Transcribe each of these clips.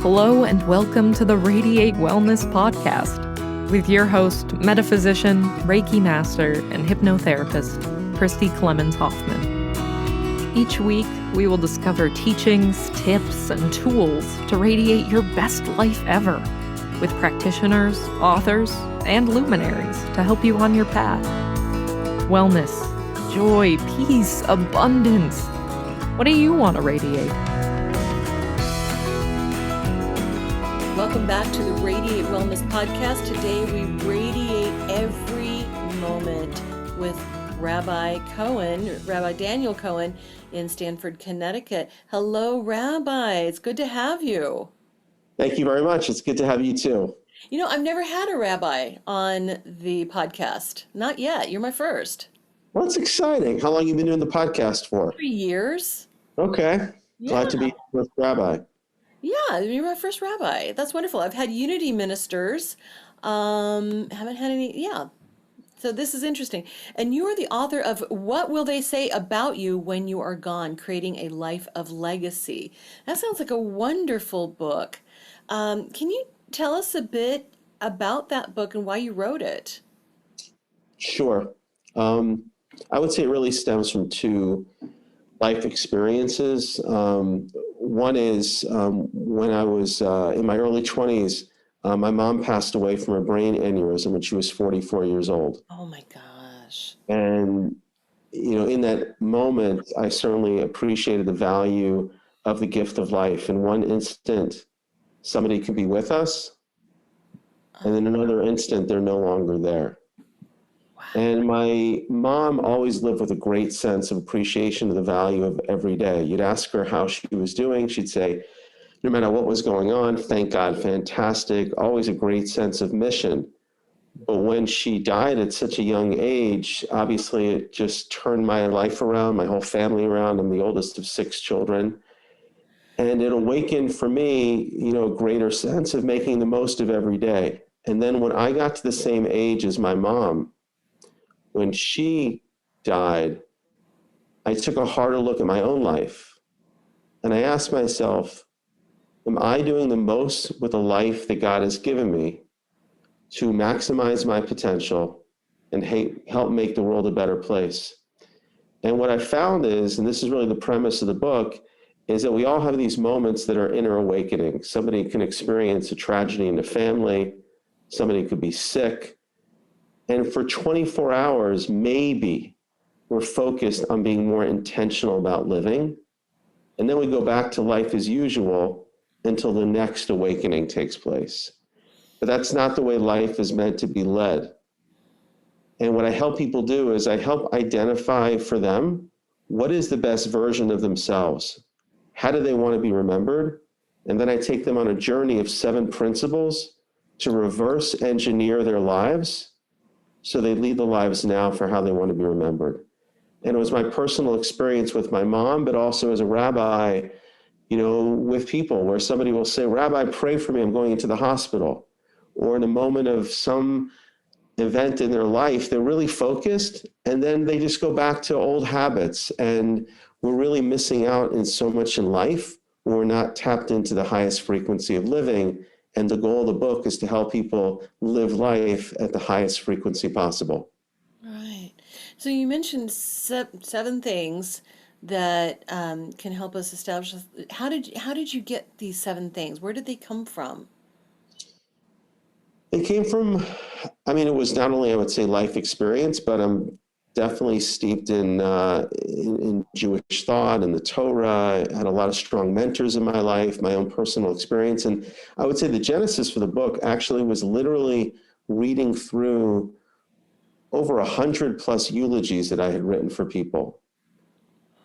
Hello and welcome to the Radiate Wellness Podcast with your host, metaphysician, Reiki master, and hypnotherapist, Christy Clemens Hoffman. Each week, we will discover teachings, tips, and tools to radiate your best life ever with practitioners, authors, and luminaries to help you on your path. Wellness, joy, peace, abundance. What do you want to radiate? Welcome back to the Radiate Wellness Podcast. Today we radiate every moment with Rabbi Cohen, Rabbi Daniel Cohen in Stamford, Connecticut. Hello, Rabbi. It's good to have you. Thank you very much. It's good to have you too. You know, I've never had a rabbi on the podcast. Not yet. You're my first. Well, that's exciting. How long have you been doing the podcast for? 3 years. Okay. Yeah. Glad to be with Rabbi. Yeah, you're my first rabbi. That's wonderful. I've had unity ministers. Haven't had any. Yeah. So this is interesting. And you are the author of What Will They Say About You When You Are Gone? Creating a Life of Legacy. That sounds like a wonderful book. Can you tell us a bit about that book and why you wrote it? Sure. I would say it really stems from two life experiences. One is when I was in my early 20s, my mom passed away from a brain aneurysm when she was 44 years old. Oh my gosh. And, you know, in that moment, I certainly appreciated the value of the gift of life. In one instant, somebody could be with us, and in another instant, they're no longer there. And my mom always lived with a great sense of appreciation of the value of every day. You'd ask her how she was doing. She'd say, no matter what was going on, thank God, fantastic, always a great sense of mission. But when she died at such a young age, obviously it just turned my life around, my whole family around. I'm the oldest of 6 children. And it awakened for me, you know, a greater sense of making the most of every day. And then when I got to the same age as my mom, when she died, I took a harder look at my own life. And I asked myself, am I doing the most with the life that God has given me to maximize my potential and help make the world a better place? And what I found is, and this is really the premise of the book, is that we all have these moments that are inner awakening. Somebody can experience a tragedy in the family. Somebody could be sick. And for 24 hours, maybe we're focused on being more intentional about living. And then we go back to life as usual until the next awakening takes place. But that's not the way life is meant to be led. And what I help people do is I help identify for them what is the best version of themselves. How do they want to be remembered? And then I take them on a journey of 7 principles to reverse engineer their lives so they lead the lives now for how they want to be remembered. And it was my personal experience with my mom, but also as a rabbi, you know, with people where somebody will say, Rabbi, pray for me, I'm going into the hospital. Or in a moment of some event in their life, they're really focused, and then they just go back to old habits. And we're really missing out in so much in life when we're not tapped into the highest frequency of living. And the goal of the book is to help people live life at the highest frequency possible. Right. So you mentioned 7 things that can help us establish. How did you get these 7 things? Where did they come from? It came from, I mean, it was not only, I would say, life experience, but I'm definitely steeped in Jewish thought and the Torah. I had a lot of strong mentors in my life, my own personal experience. And I would say the genesis for the book actually was literally reading through over 100+ eulogies that I had written for people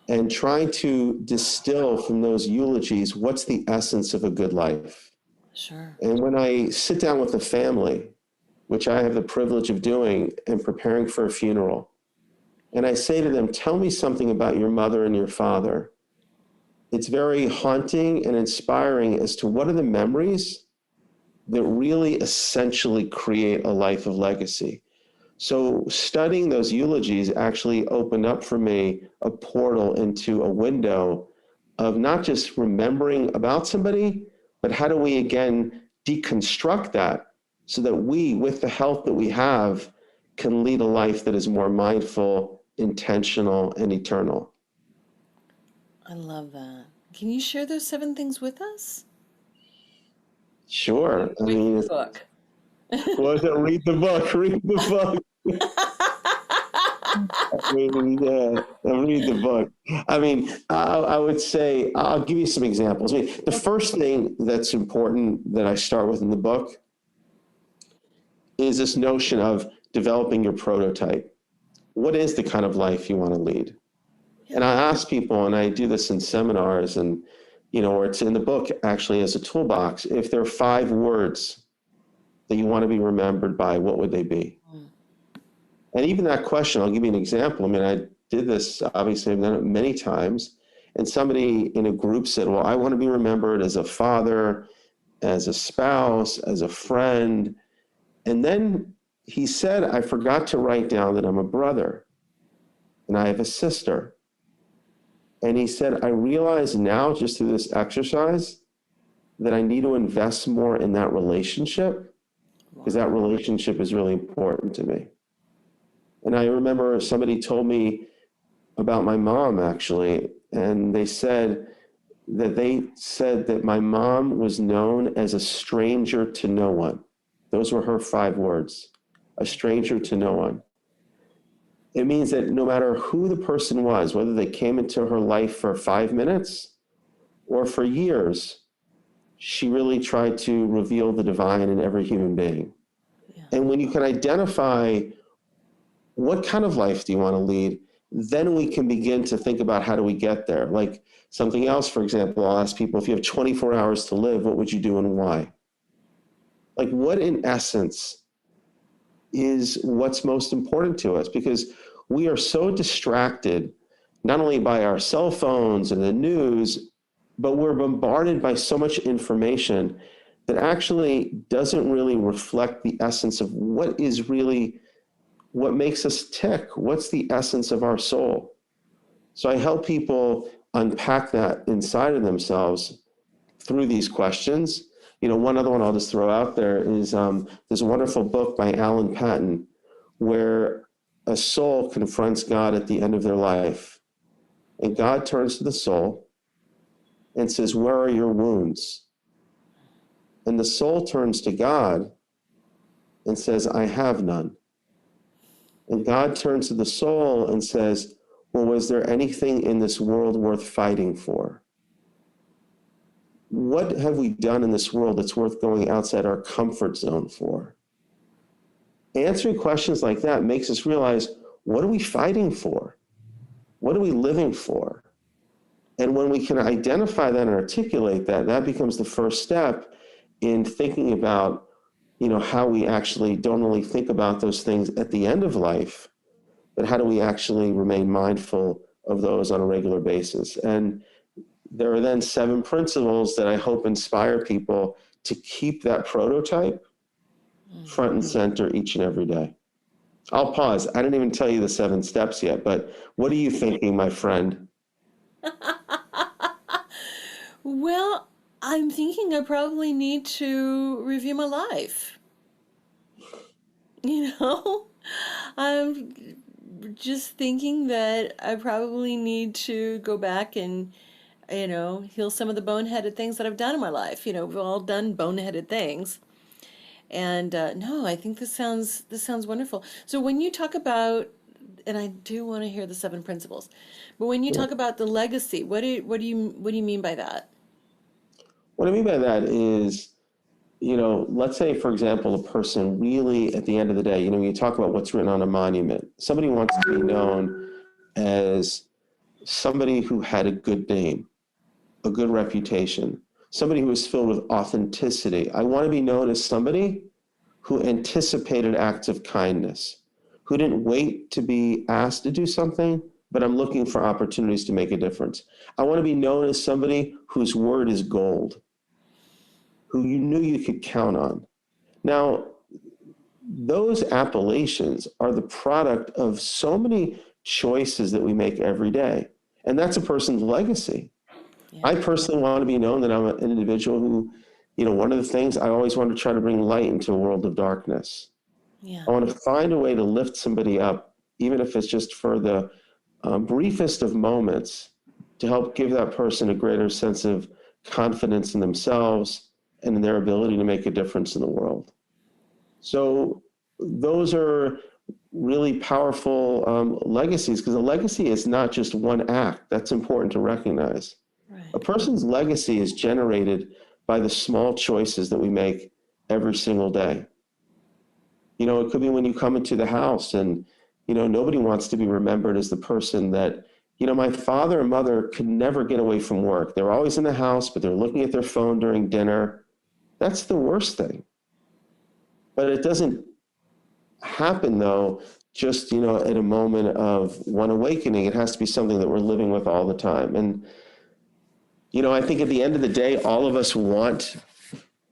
and trying to distill from those eulogies, what's the essence of a good life? Sure. And when I sit down with a family, which I have the privilege of doing and preparing for a funeral, and I say to them, tell me something about your mother and your father. It's very haunting and inspiring as to what are the memories that really essentially create a life of legacy. So studying those eulogies actually opened up for me a portal into a window of not just remembering about somebody, But how do we, again, deconstruct that so that we, with the health that we have, can lead a life that is more mindful, intentional, and eternal? I love that. Can you share those 7 things with us? Sure. I Wait mean, for the book. read the book, read the book. Yeah, read the book. I mean, I would say, I'll give you some examples. I mean, the first thing that's important that I start with in the book is this notion of developing your prototype. What is the kind of life you want to lead? And I ask people, and I do this in seminars, and or it's in the book actually as a toolbox. If there are 5 words that you want to be remembered by, what would they be? And even that question, I'll give you an example. I mean, I did this, obviously, I've done it many times. And somebody in a group said, well, I want to be remembered as a father, as a spouse, as a friend. And then he said, I forgot to write down that I'm a brother and I have a sister. And he said, I realize now, just through this exercise, that I need to invest more in that relationship, because that relationship is really important to me. And I remember somebody told me about my mom, actually, and they said that my mom was known as a stranger to no one. Those were her 5 words, a stranger to no one. It means that no matter who the person was, whether they came into her life for 5 minutes or for years, she really tried to reveal the divine in every human being. Yeah. And when you can identify what kind of life do you want to lead, then we can begin to think about how do we get there. Like something else, for example, I'll ask people, if you have 24 hours to live, what would you do and why? Like what in essence is what's most important to us? Because we are so distracted, not only by our cell phones and the news, but we're bombarded by so much information that actually doesn't really reflect the essence of what makes us tick. What's the essence of our soul? So I help people unpack that inside of themselves through these questions. One other one I'll just throw out there is there's a wonderful book by Alan Patton where a soul confronts God at the end of their life. And God turns to the soul and says, where are your wounds? And the soul turns to God and says, I have none. And God turns to the soul and says, well, was there anything in this world worth fighting for? What have we done in this world that's worth going outside our comfort zone for? Answering questions like that makes us realize, what are we fighting for? What are we living for? And when we can identify that and articulate that, that becomes the first step in thinking about, how we actually don't only think about those things at the end of life, but how do we actually remain mindful of those on a regular basis? And there are then 7 principles that I hope inspire people to keep that prototype front and center each and every day. I'll pause. I didn't even tell you the 7 steps yet, but what are you thinking, my friend? Well, I'm thinking I probably need to review my life. I'm just thinking that I probably need to go back and, heal some of the boneheaded things that I've done in my life. We've all done boneheaded things. And no, I think this sounds wonderful. So when you talk about, and I do want to hear the 7 principles, but when you talk about the legacy, what do you mean by that? What I mean by that is, let's say, for example, a person really, at the end of the day, you talk about what's written on a monument. Somebody wants to be known as somebody who had a good name, a good reputation, somebody who was filled with authenticity. I want to be known as somebody who anticipated acts of kindness, who didn't wait to be asked to do something, but I'm looking for opportunities to make a difference. I want to be known as somebody whose word is gold, who you knew you could count on. Now, those appellations are the product of so many choices that we make every day. And that's a person's legacy. Yeah. I personally want to be known that I'm an individual who one of the things I always want to try to bring light into a world of darkness. Yeah. I want to find a way to lift somebody up, even if it's just for the briefest of moments, to help give that person a greater sense of confidence in themselves and in their ability to make a difference in the world. So those are really powerful legacies, because a legacy is not just one act. That's important to recognize. Right. A person's legacy is generated by the small choices that we make every single day. It could be when you come into the house and, nobody wants to be remembered as the person that, my father and mother could never get away from work. They're always in the house, but they're looking at their phone during dinner. That's the worst thing. But it doesn't happen, though, just, at a moment of one awakening. It has to be something that we're living with all the time. And, I think at the end of the day, all of us want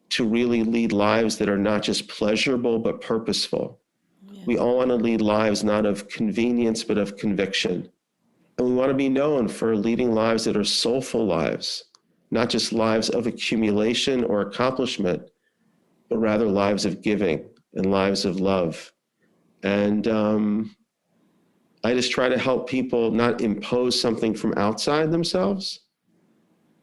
to really lead lives that are not just pleasurable, but purposeful. Yeah. We all want to lead lives not of convenience, but of conviction. And we want to be known for leading lives that are soulful lives, not just lives of accumulation or accomplishment, but rather lives of giving and lives of love. And I just try to help people not impose something from outside themselves,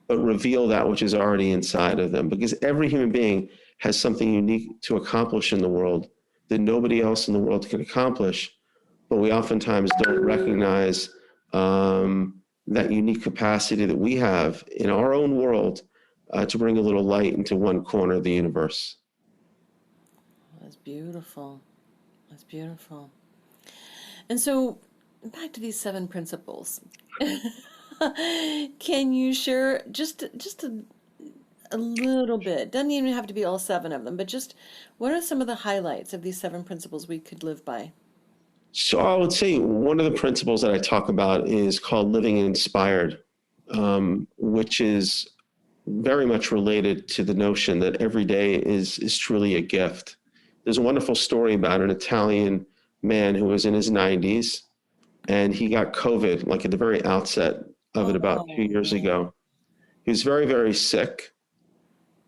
but reveal that which is already inside of them. Because every human being has something unique to accomplish in the world that nobody else in the world can accomplish. But we oftentimes don't recognize that unique capacity that we have in our own world to bring a little light into one corner of the universe. That's beautiful. That's beautiful. And so back to these 7 principles. Can you share just a little bit? Doesn't even have to be all 7 of them, but just what are some of the highlights of these 7 principles we could live by? So I would say one of the principles that I talk about is called living inspired, which is very much related to the notion that every day is truly a gift. There's a wonderful story about an Italian man who was in his 90s, and he got COVID, like at the very outset of it about 2 years ago. He was very, very sick,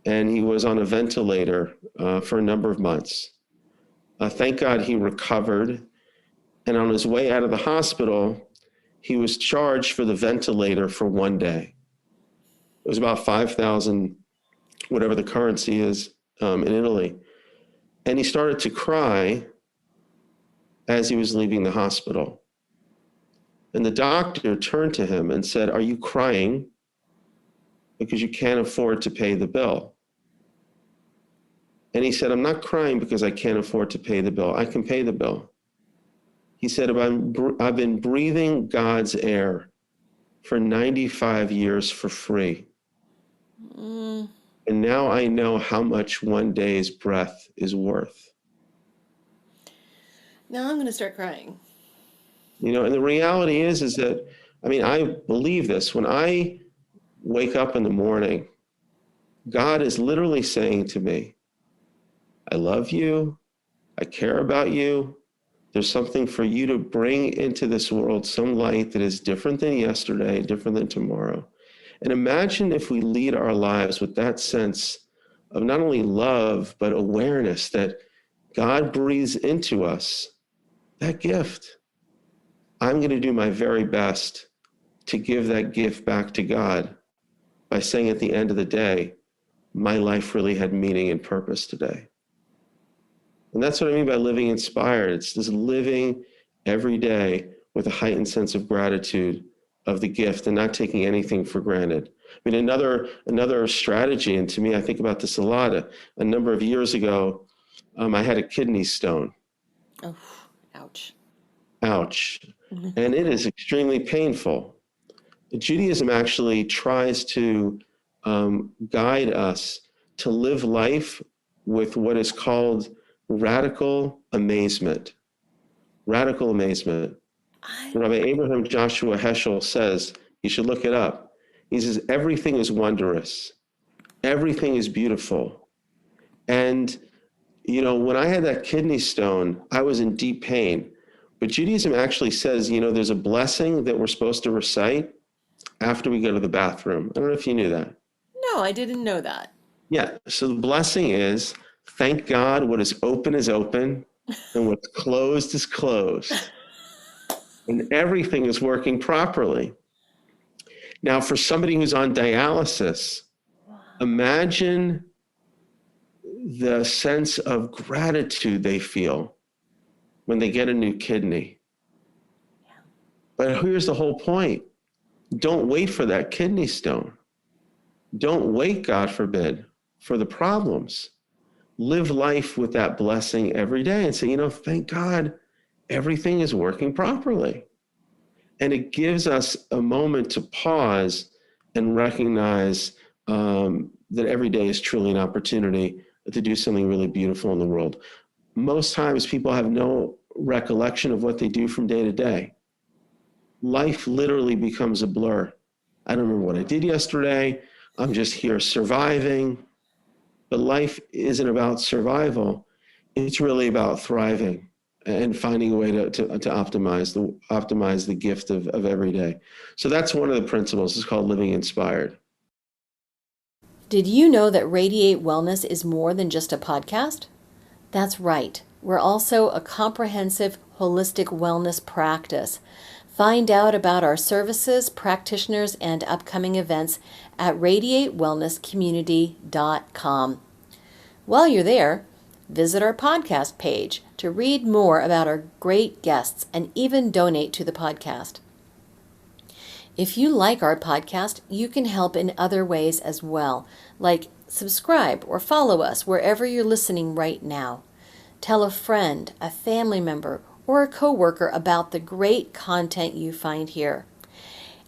and he was on a ventilator for a number of months. Thank God he recovered. And on his way out of the hospital, he was charged for the ventilator for 1 day. It was about 5,000, whatever the currency is in Italy. And he started to cry as he was leaving the hospital. And the doctor turned to him and said, "Are you crying because you can't afford to pay the bill?" And he said, "I'm not crying because I can't afford to pay the bill. I can pay the bill." He said, I've been breathing God's air for 95 years for free. And now I know how much 1 day's breath is worth. Now I'm going to start crying. And the reality is that, I believe this. When I wake up in the morning, God is literally saying to me, I love you. I care about you. There's something for you to bring into this world, some light that is different than yesterday, different than tomorrow. And imagine if we lead our lives with that sense of not only love, but awareness that God breathes into us that gift. I'm going to do my very best to give that gift back to God by saying at the end of the day, my life really had meaning and purpose today. And that's what I mean by living inspired. It's this living every day with a heightened sense of gratitude of the gift and not taking anything for granted. Another strategy, and to me, I think about this a lot. A number of years ago, I had a kidney stone. Oh, ouch. Ouch. And it is extremely painful. Judaism actually tries to guide us to live life with what is called radical amazement. Radical amazement. Rabbi Abraham Joshua Heschel says, you should look it up. He says, everything is wondrous. Everything is beautiful. And, when I had that kidney stone, I was in deep pain. But Judaism actually says, there's a blessing that we're supposed to recite after we go to the bathroom. I don't know if you knew that. No, I didn't know that. Yeah. So the blessing is, thank God what is open and what's closed is closed. And everything is working properly. Now, for somebody who's on dialysis, imagine the sense of gratitude they feel when they get a new kidney. But here's the whole point. Don't wait for that kidney stone. Don't wait, God forbid, for the problems. Live life with that blessing every day and say, thank God everything is working properly. And it gives us a moment to pause and recognize that every day is truly an opportunity to do something really beautiful in the world. Most times people have no recollection of what they do from day to day. Life literally becomes a blur. I don't remember what I did yesterday. I'm just here surviving. But life isn't about survival. It's really about thriving and finding a way to optimize the gift of every day. So that's one of the principles. It's called living inspired. Did you know that Radiate Wellness is more than just a podcast? That's right. We're also a comprehensive, holistic wellness practice. Find out about our services, practitioners, and upcoming events at radiatewellnesscommunity.com. While you're there, visit our podcast page to read more about our great guests and even donate to the podcast. If you like our podcast, you can help in other ways as well, like subscribe or follow us wherever you're listening right now. Tell a friend, a family member, or a coworker about the great content you find here.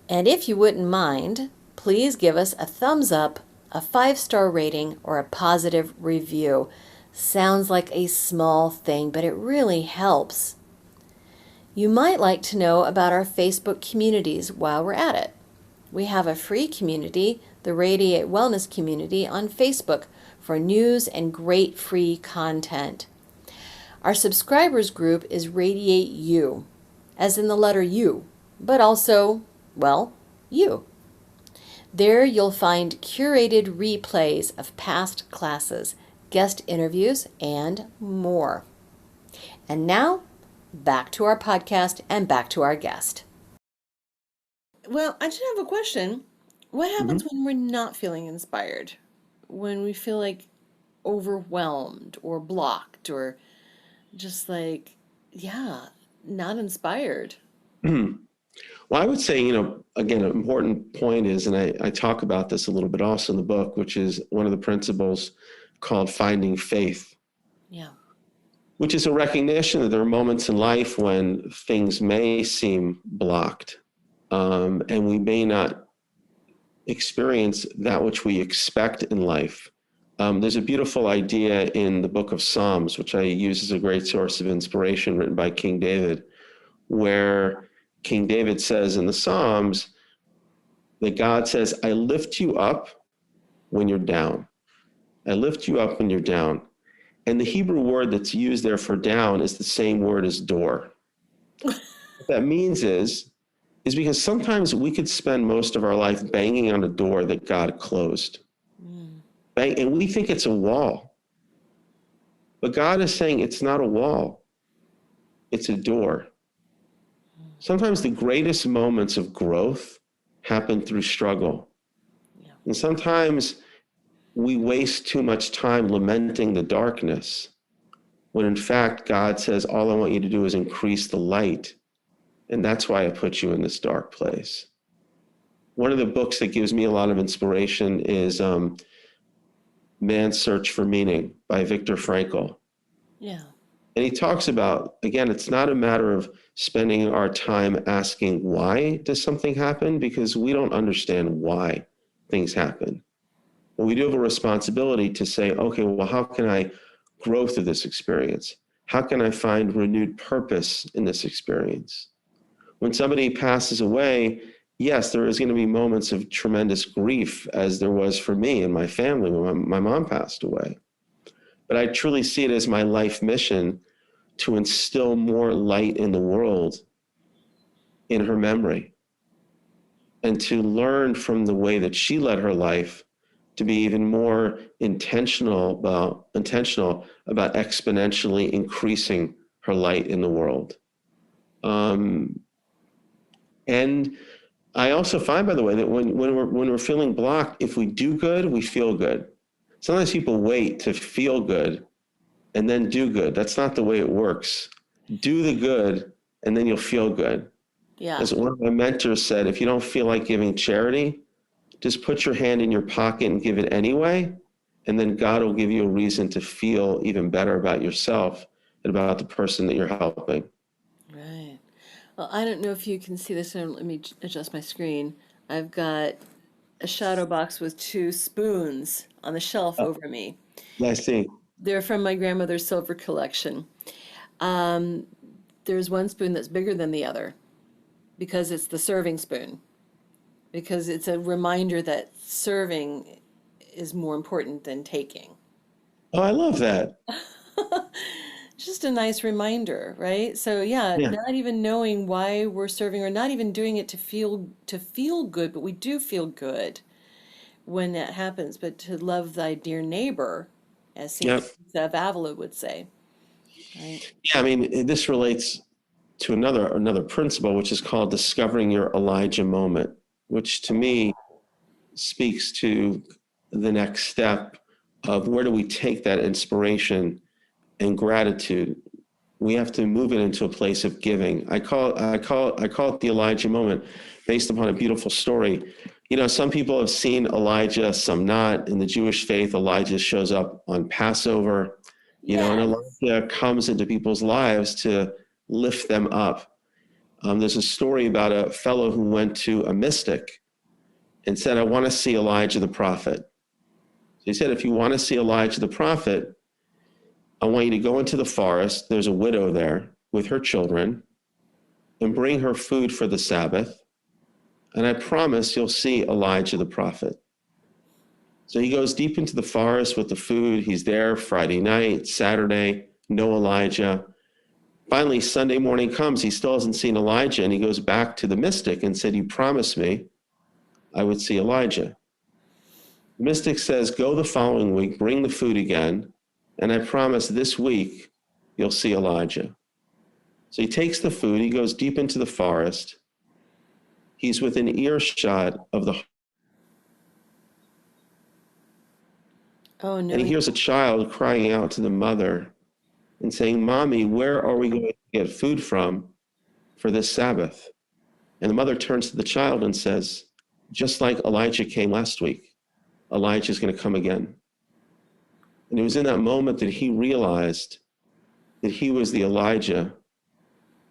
And if you wouldn't mind, please give us a thumbs up, a 5-star rating, or a positive review. Sounds like a small thing, but it really helps. You might like to know about our Facebook communities while we're at it. We have a free community, the Radiate Wellness Community, on Facebook for news and great free content. Our subscribers group is Radiate U, as in the letter U, but also, well, you. There you'll find curated replays of past classes, guest interviews, and more. And now, back to our podcast and back to our guest. Well, I just have a question. What happens when we're not feeling inspired? When we feel like overwhelmed or blocked or just like, not inspired? Well, I would say, again, an important point is, and I talk about this a little bit also in the book, which is one of the principles called finding faith. Yeah. Which is a recognition that there are moments in life when things may seem blocked, and we may not experience that which we expect in life. There's a beautiful idea in the book of Psalms, which I use as a great source of inspiration, written by King David, where King David says in the Psalms that God says, I lift you up when you're down. I lift you up when you're down. And the Hebrew word that's used there for down is the same word as door. What that means is because sometimes we could spend most of our life banging on a door that God closed. And we think it's a wall. But God is saying it's not a wall. It's a door. Sometimes the greatest moments of growth happen through struggle. Yeah. And sometimes we waste too much time lamenting the darkness, when in fact God says, all I want you to do is increase the light. And that's why I put you in this dark place. One of the books that gives me a lot of inspiration is Man's Search for Meaning by Viktor Frankl. Yeah. And he talks about, again, it's not a matter of spending our time asking why does something happen, because we don't understand why things happen. But we do have a responsibility to say, okay, well, how can I grow through this experience? How can I find renewed purpose in this experience? When somebody passes away, yes, there is going to be moments of tremendous grief, as there was for me and my family when my mom passed away. But I truly see it as my life mission to instill more light in the world in her memory, and to learn from the way that she led her life to be even more intentional about exponentially increasing her light in the world. And I also find, by the way, that when we're feeling blocked, if we do good, we feel good. Sometimes people wait to feel good and then do good. That's not the way it works. Do the good, and then you'll feel good. Yeah. As one of my mentors said, if you don't feel like giving charity, just put your hand in your pocket and give it anyway, and then God will give you a reason to feel even better about yourself and about the person that you're helping. Right. Well, I don't know if you can see this. So let me adjust my screen. I've got a shadow box with two spoons on the shelf over me. I see. They're from my grandmother's silver collection. There's one spoon that's bigger than the other because it's the serving spoon, because it's a reminder that serving is more important than taking. Oh, I love that. Just a nice reminder, right? So yeah, Yeah. not even knowing why we're serving or not even doing it to feel good, but we do feel good when that happens. But to love thy dear neighbor, as Saint Yep. Teresa of Avila would say, right? Yeah, I mean, this relates to another principle, which is called discovering your Elijah moment, which to me speaks to the next step of where do we take that inspiration and gratitude. We have to move it into a place of giving. I call it the Elijah moment, based upon a beautiful story. You know, some people have seen Elijah, some not. In the Jewish faith, Elijah shows up on Passover, you know, and Elijah comes into people's lives to lift them up. There's a story about a fellow who went to a mystic and said, I want to see Elijah the prophet. So he said, if you want to see Elijah the prophet, I want you to go into the forest. There's a widow there with her children, and bring her food for the Sabbath. And I promise you'll see Elijah the prophet. So he goes deep into the forest with the food. He's there Friday night, Saturday, no Elijah. Finally, Sunday morning comes. He still hasn't seen Elijah. And he goes back to the mystic and said, you promised me I would see Elijah. The mystic says, go the following week, bring the food again. And I promise this week you'll see Elijah. So he takes the food. He goes deep into the forest. He's within earshot of the. Oh no. And he hears a child crying out to the mother and saying, Mommy, where are we going to get food from for this Sabbath? And the mother turns to the child and says, just like Elijah came last week, Elijah's going to come again. And it was in that moment that he realized that he was the Elijah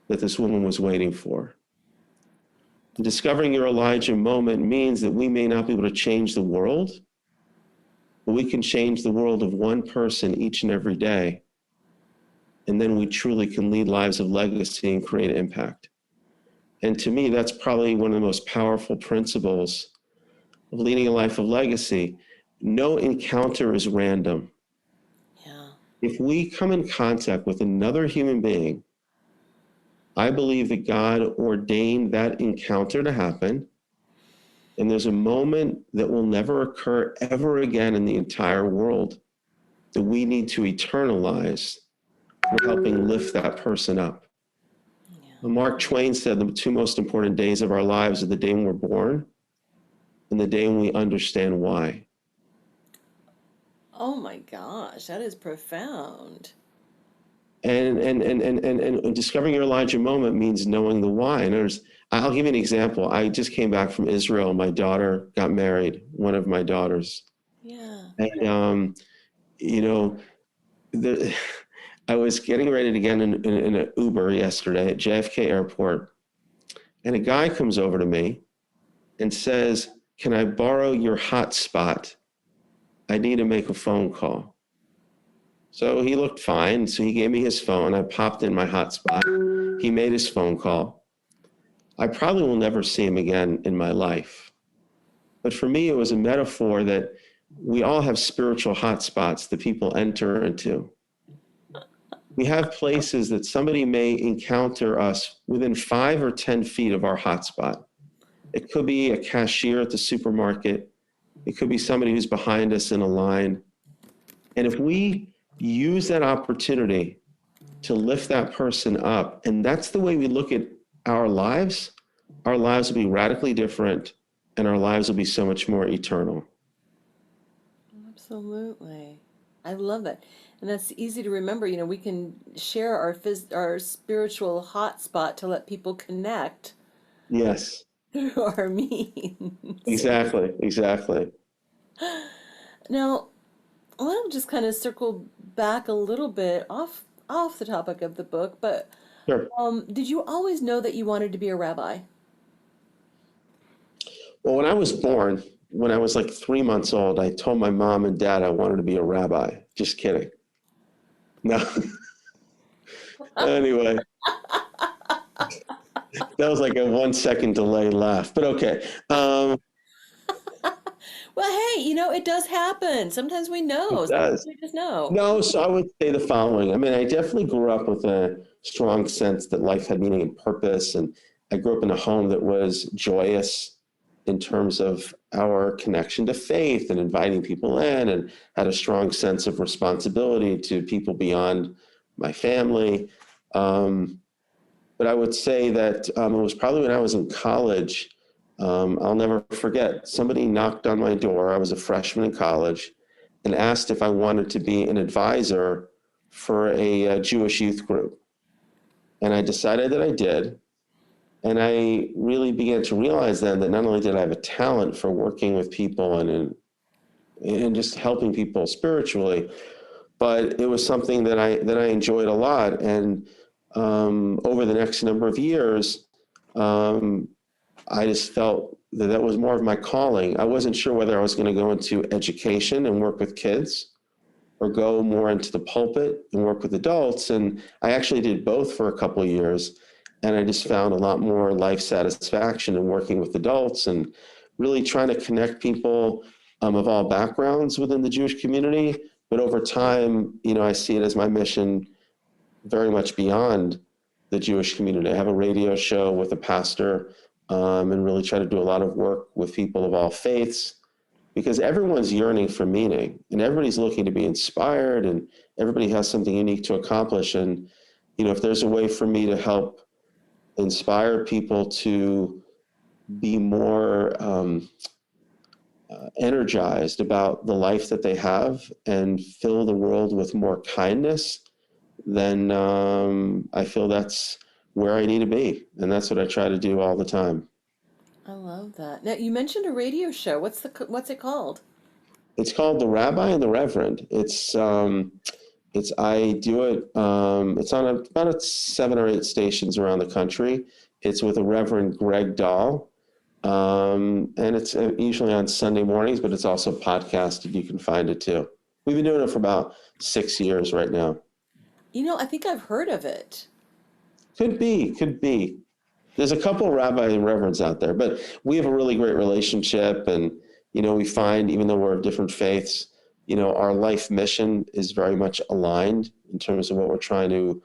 that this woman was waiting for. And discovering your Elijah moment means that we may not be able to change the world, but we can change the world of one person each and every day. And then we truly can lead lives of legacy and create impact. And to me, that's probably one of the most powerful principles of leading a life of legacy. No encounter is random. Yeah. If we come in contact with another human being, I believe that God ordained that encounter to happen. And there's a moment that will never occur ever again in the entire world that we need to eternalize for helping lift that person up. Yeah. Mark Twain said the two most important days of our lives are the day when we're born and the day when we understand why. Oh my gosh, that is profound. And discovering your Elijah moment means knowing the why. And I'll give you an example. I just came back from Israel. My daughter got married, one of my daughters. Yeah. And, you know, I was getting ready to get in an Uber yesterday at JFK Airport. And a guy comes over to me and says, can I borrow your hotspot? I need to make a phone call. So he looked fine. So he gave me his phone. I popped in my hotspot. He made his phone call. I probably will never see him again in my life. But for me, it was a metaphor that we all have spiritual hotspots that people enter into. We have places that somebody may encounter us within 5 or 10 feet of our hotspot. It could be a cashier at the supermarket. It could be somebody who's behind us in a line. And if we use that opportunity to lift that person up, and that's the way we look at our lives will be radically different, and our lives will be so much more eternal. Absolutely. I love that. And that's easy to remember. You know, we can share our spiritual hotspot to let people connect Yes, through our means. exactly. Now, I want to just kind of circle back a little bit off the topic of the book, but Sure. did you always know that you wanted to be a rabbi? Well, when I was born, when I was like 3 months old, I told my mom and dad I wanted to be a rabbi. Just kidding. No. Anyway, that was like a 1 second delay laugh, but okay. Well, hey, you know, it does happen. Sometimes we know. It Sometimes does. we just know. No, so I would say the following. I mean, I definitely grew up with a strong sense that life had meaning and purpose. And I grew up in a home that was joyous in terms of our connection to faith and inviting people in, and had a strong sense of responsibility to people beyond my family. Um, but I would say that it was probably when I was in college. I'll never forget, somebody knocked on my door. I was a freshman in college, and asked if I wanted to be an advisor for a Jewish youth group. And I decided that I did. And I really began to realize then that not only did I have a talent for working with people and just helping people spiritually, but it was something that I enjoyed a lot. And over the next number of years, um, I just felt that that was more of my calling. I wasn't sure whether I was going to go into education and work with kids, or go more into the pulpit and work with adults. And I actually did both for a couple of years. And I just found a lot more life satisfaction in working with adults and really trying to connect people of all backgrounds within the Jewish community. But over time, you know, I see it as my mission very much beyond the Jewish community. I have a radio show with a pastor, and really try to do a lot of work with people of all faiths, because everyone's yearning for meaning and everybody's looking to be inspired, and everybody has something unique to accomplish. And, you know, if there's a way for me to help inspire people to be more energized about the life that they have and fill the world with more kindness, then I feel that's where I need to be. And that's what I try to do all the time. I love that. Now, you mentioned a radio show. What's it called? It's called The Rabbi and the Reverend. I do it. It's on about 7 or 8 stations around the country. It's with a Reverend Greg Dahl, and it's usually on Sunday mornings, but it's also podcasted. You can find it too. We've been doing it for about 6 years right now. You know, I think I've heard of it. Could be. There's a couple of rabbi and reverends out there, but we have a really great relationship. And, you know, we find, even though we're of different faiths, you know, our life mission is very much aligned in terms of what we're trying to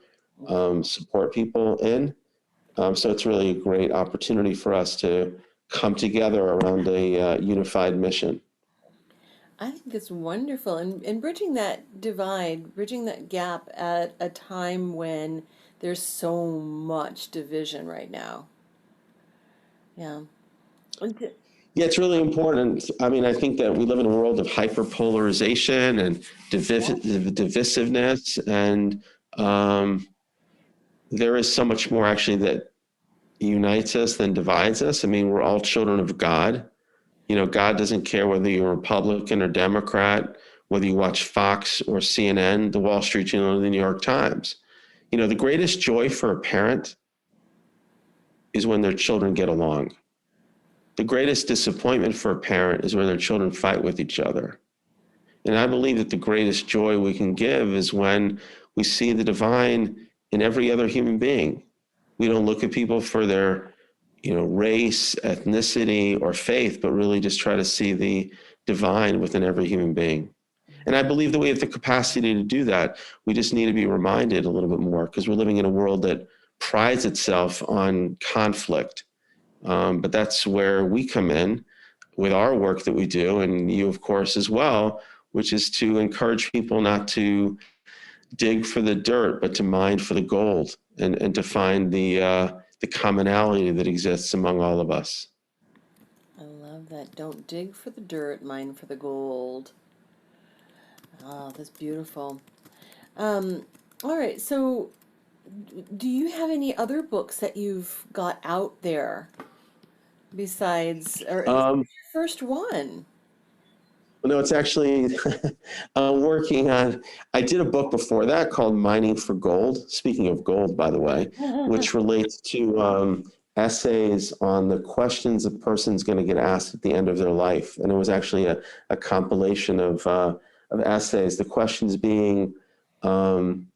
support people in. So it's really a great opportunity for us to come together around a unified mission. I think that's wonderful. And bridging that divide, bridging that gap at a time when there's so much division right now. Yeah. Yeah, it's really important. I mean, I think that we live in a world of hyperpolarization and divisiveness, and there is so much more actually that unites us than divides us. I mean, we're all children of God. You know, God doesn't care whether you're Republican or Democrat, whether you watch Fox or CNN, the Wall Street Journal, or the New York Times. You know, the greatest joy for a parent is when their children get along. The greatest disappointment for a parent is when their children fight with each other. And I believe that the greatest joy we can give is when we see the divine in every other human being. We don't look at people for their, you know, race, ethnicity, or faith, but really just try to see the divine within every human being. And I believe that we have the capacity to do that. We just need to be reminded a little bit more, because we're living in a world that prides itself on conflict. But that's where we come in. with our work that we do, and you, of course, as well, which is to encourage people not to dig for the dirt, but to mine for the gold, and to find the commonality that exists among all of us. I love that. Don't dig for the dirt, mine for the gold. Oh, that's beautiful. Um, all right, so do you have any other books that you've got out there besides, or this is Um, your first one? no, it's actually, I'm working on, I did a book before that called Mining for Gold, speaking of gold, by the way, which relates to essays on the questions a person's going to get asked at the end of their life. And it was actually a compilation of essays, the questions being,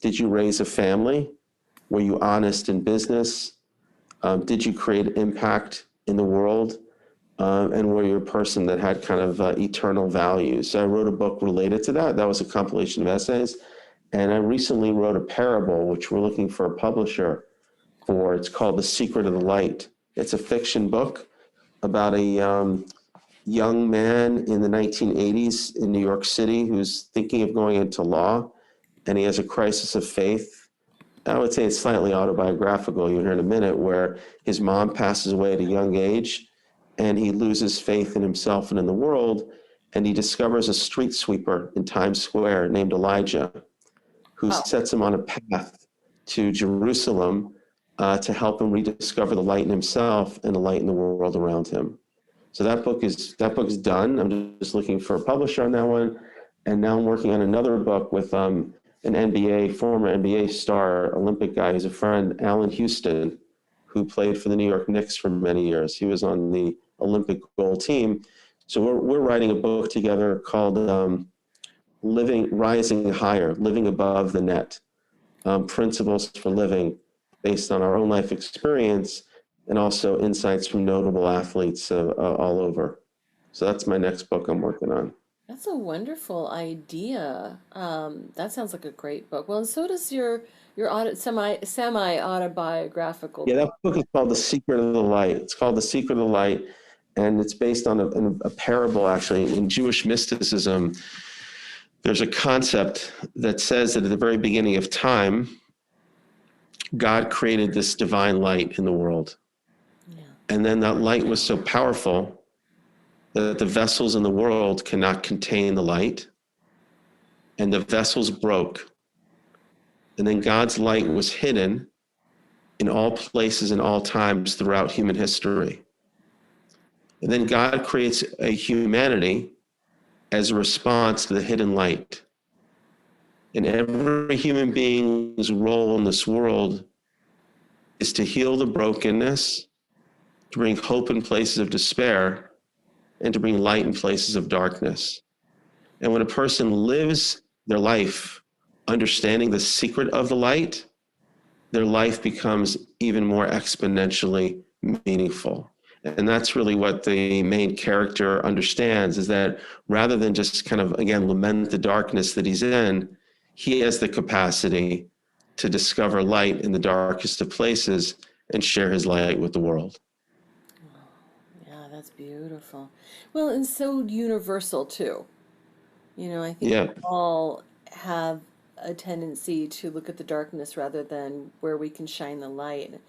did you raise a family? Were you honest in business? Did you create impact in the world? And were you a person that had kind of eternal values? So I wrote a book related to that. That was a compilation of essays. And I recently wrote a parable, which we're looking for a publisher for. It's called The Secret of the Light. It's a fiction book about a young man in the 1980s in New York City who's thinking of going into law, and he has a crisis of faith. I would say it's slightly autobiographical, you'll hear in a minute, where his mom passes away at a young age, and he loses faith in himself and in the world, and he discovers a street sweeper in Times Square named Elijah, who Oh, sets him on a path to Jerusalem to help him rediscover the light in himself and the light in the world around him. So that book is done. I'm just looking for a publisher on that one, and now I'm working on another book with an former NBA star, Olympic guy. He's a friend, Allen Houston, who played for the New York Knicks for many years. He was on the Olympic gold team. So we're writing a book together called Rising Higher, Living Above the Net, Principles for Living, based on our own life experience and also insights from notable athletes all over. So that's my next book I'm working on. that's a wonderful idea. That sounds like a great book. Well, and so does your semi autobiographical Yeah, book. that book is called The Secret of the Light. It's called The Secret of the Light, and it's based on a parable, actually. In Jewish mysticism, there's a concept that says that at the very beginning of time, God created this divine light in the world. Yeah. And then that light was so powerful that the vessels in the world cannot contain the light, and the vessels broke. And then God's light was hidden in all places and all times throughout human history. And then God creates a humanity as a response to the hidden light. And every human being's role in this world is to heal the brokenness, to bring hope in places of despair, and to bring light in places of darkness. And when a person lives their life understanding the secret of the light, their life becomes even more exponentially meaningful. And that's really what the main character understands, is that rather than just kind of, again, lament the darkness that he's in, he has the capacity to discover light in the darkest of places and share his light with the world. Yeah, that's beautiful. Well, and so universal too. I think we Yeah. all have a tendency to look at the darkness rather than where we can shine the light.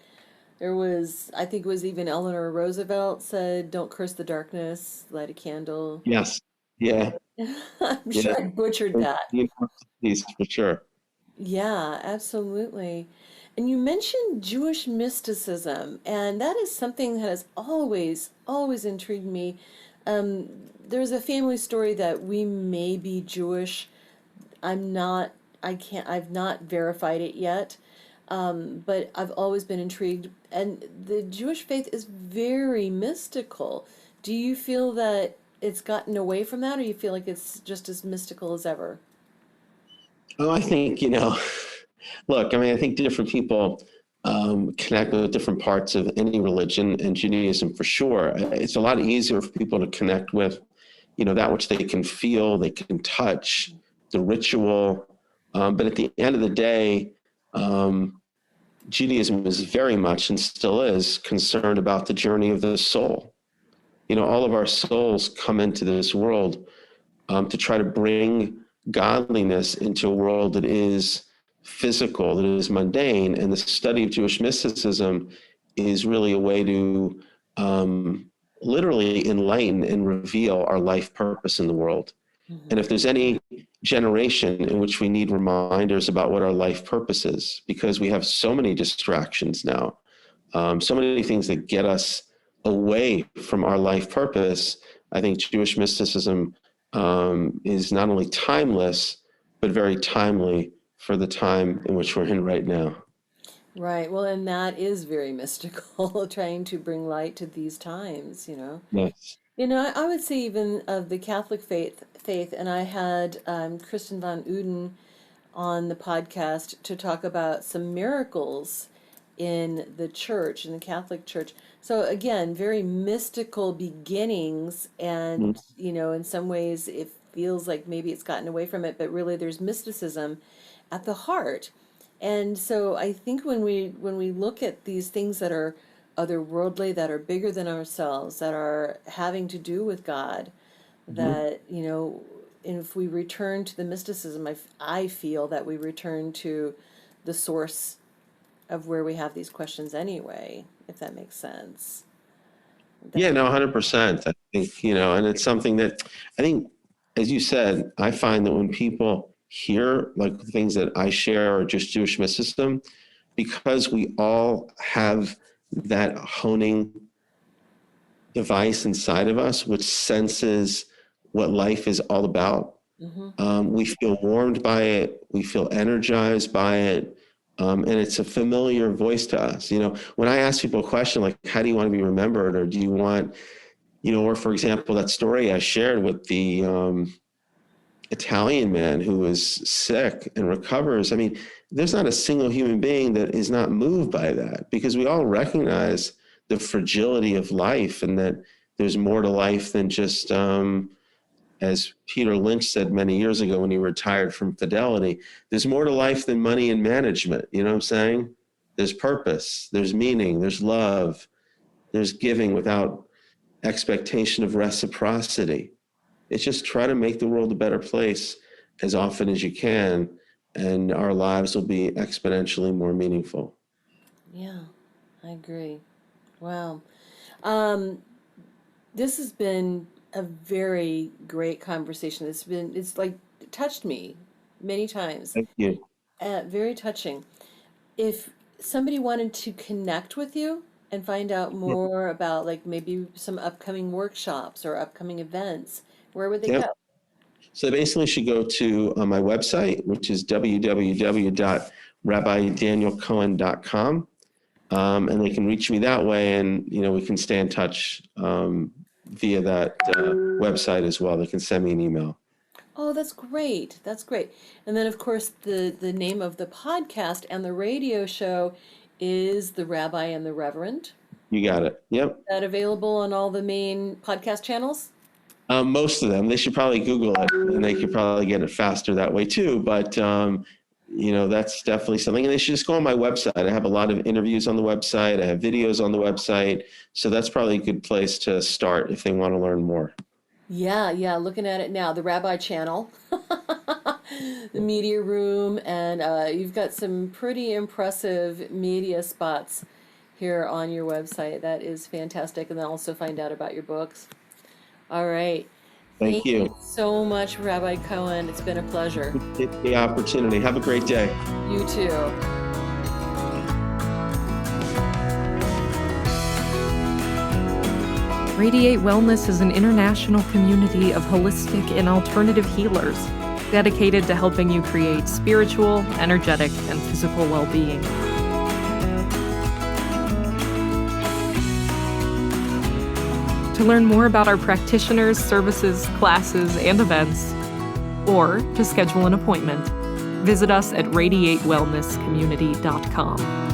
I think it was even Eleanor Roosevelt said, "Don't curse the darkness, light a candle." Yes. Yeah. I'm Yeah. sure I butchered that. He's for sure. Yeah, absolutely. And you mentioned Jewish mysticism, and that is something that has always intrigued me. There's a family story that we may be Jewish. I'm not, I've not verified it yet, but I've always been intrigued. And the Jewish faith is very mystical. Do you feel that it's gotten away from that, or you feel like it's just as mystical as ever? Oh, I think, look, I mean, I think different people connect with different parts of any religion, and Judaism for sure. It's a lot easier for people to connect with, that which they can feel, they can touch, the ritual. But at the end of the day, Judaism is very much and still is concerned about the journey of the soul. all of our souls come into this world to try to bring godliness into a world that is physical, that is mundane. And the study of Jewish mysticism is really a way to literally enlighten and reveal our life purpose in the world. Mm-hmm. And if there's any generation in which we need reminders about what our life purpose is, because we have so many distractions now, so many things that get us away from our life purpose, I think Jewish mysticism is not only timeless, but very timely for the time in which we're in right now. Right. Well, and that is very mystical, trying to bring light to these times, Yes. I would say even of the Catholic faith, and I had Kristen von Uden on the podcast to talk about some miracles in the church, in the Catholic Church. So again, very mystical beginnings, and in some ways it feels like maybe it's gotten away from it, but really there's mysticism at the heart. And so I think when we look at these things that are otherworldly, that are bigger than ourselves, that are having to do with God, that if we return to the mysticism, I feel that we return to the source of where we have these questions anyway, if that makes sense. Yeah, no, 100%. I think, and it's something that I think, as you said, I find that when people hear like the things that I share or just Jewish mysticism, because we all have that honing device inside of us, which senses what life is all about. Mm-hmm. We feel warmed by it. We feel energized by it. And it's a familiar voice to us. When I ask people a question like, how do you want to be remembered? Or do you want, or for example, that story I shared with the Italian man who was sick and recovers. I mean, there's not a single human being that is not moved by that, because we all recognize the fragility of life and that there's more to life than just, as Peter Lynch said many years ago when he retired from Fidelity, there's more to life than money and management. You know what I'm saying? There's purpose, there's meaning, there's love, there's giving without expectation of reciprocity. It's just try to make the world a better place as often as you can, and our lives will be exponentially more meaningful. Yeah, I agree. Wow. This has been a very great conversation. It's like touched me many times. Thank you. Very touching. If somebody wanted to connect with you and find out more about like maybe some upcoming workshops or upcoming events, where would they go? So they basically should go to my website, which is www.rabbidanielcohen.com. And they can reach me that way, and we can stay in touch via that website as well. They can send me an email. Oh, that's great. That's great. And then, of course, the name of the podcast and the radio show is The Rabbi and the Reverend. You got it. Yep. Is that available on all the main podcast channels? Most of them. They should probably Google it, and they could probably get it faster that way too. But that's definitely something. And they should just go on my website. I have a lot of interviews on the website. I have videos on the website. So that's probably a good place to start if they want to learn more. Yeah. Looking at it now, the Rabbi channel, the media room, and you've got some pretty impressive media spots here on your website. That is fantastic. And then also find out about your books. All right. Thank you so much, Rabbi Cohen. It's been a pleasure. The opportunity. Have a great day. You too. Radiate Wellness is an international community of holistic and alternative healers dedicated to helping you create spiritual, energetic, and physical well-being. To learn more about our practitioners, services, classes, and events, or to schedule an appointment, visit us at radiatewellnesscommunity.com.